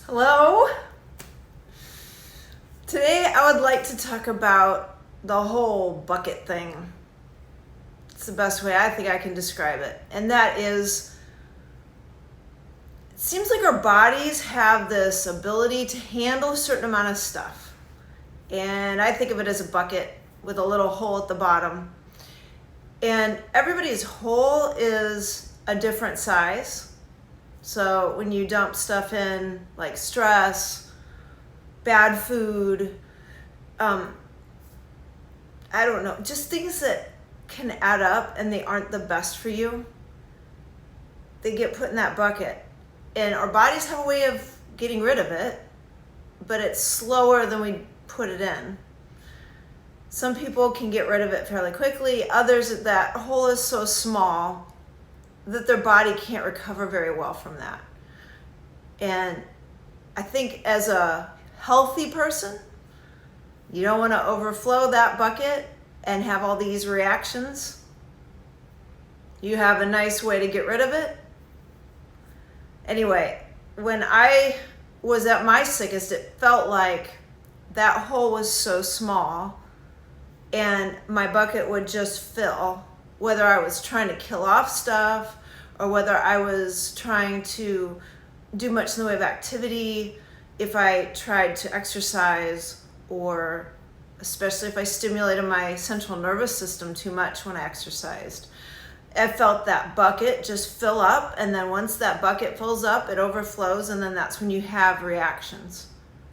Hello. Today I would like to talk about the whole bucket thing. It's the best way I think I can describe it. And that is, it seems like our bodies have this ability to handle a certain amount of stuff. And I think of it as a bucket with a little hole at the bottom. And everybody's hole is a different size. So when you dump stuff in, like stress, bad food, I don't know, just things that can add up and they aren't the best for you, they get put in that bucket. And our bodies have a way of getting rid of it, but it's slower than we put it in. Some people can get rid of it fairly quickly. Others, that hole is so small that their body can't recover very well from that. And I think as a healthy person, you don't want to overflow that bucket and have all these reactions. You have a nice way to get rid of it. Anyway, when I was at my sickest, it felt like that hole was so small and my bucket would just fill, whether I was trying to kill off stuff or whether I was trying to do much in the way of activity, if I tried to exercise, or especially if I stimulated my central nervous system too much when I exercised. I felt that bucket just fill up, and then once that bucket fills up, it overflows, and then that's when you have reactions.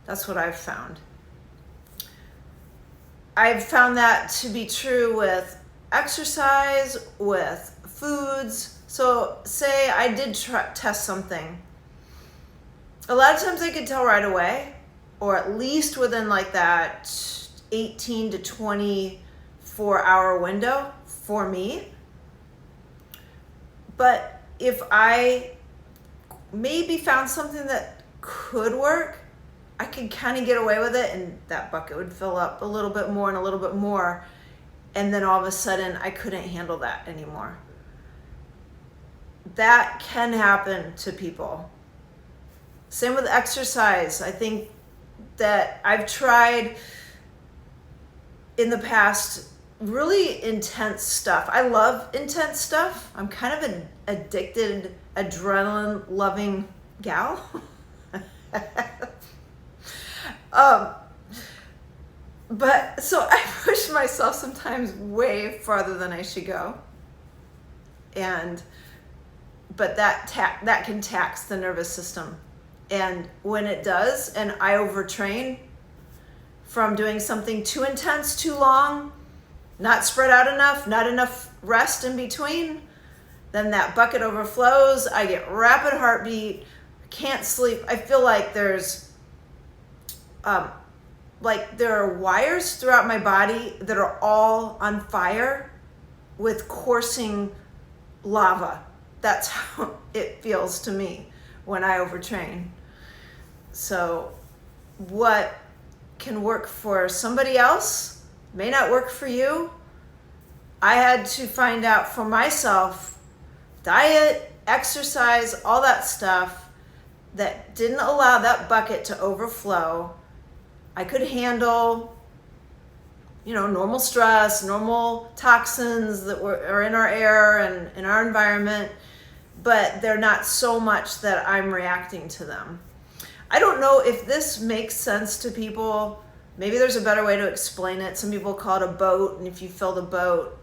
That's what I've found. I've found that to be true with exercise, with foods. So say I did test something. A lot of times I could tell right away, or at least within like that 18 to 24 hour window for me. But if I maybe found something that could work, I could kind of get away with it, and that bucket would fill up a little bit more and a little bit more. And then all of a sudden I couldn't handle that anymore. That can happen to people. Same with exercise. I think that I've tried in the past really intense stuff. I love intense stuff. I'm kind of an addicted, adrenaline loving gal. But so I push myself sometimes way farther than I should go. But that can tax the nervous system. And when it does, and I overtrain from doing something too intense, too long, not spread out enough, not enough rest in between, then that bucket overflows. I get rapid heartbeat, can't sleep. I feel like there are wires throughout my body that are all on fire with coursing lava. That's how it feels to me when I overtrain. So what can work for somebody else may not work for you. I had to find out for myself, diet, exercise, all that stuff that didn't allow that bucket to overflow. I could handle, normal stress, normal toxins that are in our air and in our environment, but they're not so much that I'm reacting to them. I don't know if this makes sense to people. Maybe there's a better way to explain it. Some people call it a boat, and if you fill the boat,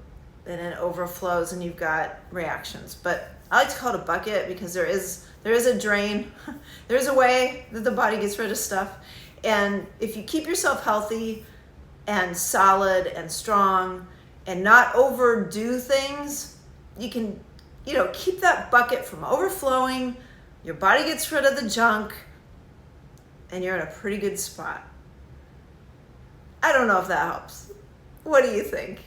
then it overflows and you've got reactions. But I like to call it a bucket because there is a drain. There's a way that the body gets rid of stuff. And if you keep yourself healthy and solid and strong and not overdo things, you can, keep that bucket from overflowing. Your body gets rid of the junk and you're in a pretty good spot. I don't know if that helps. What do you think?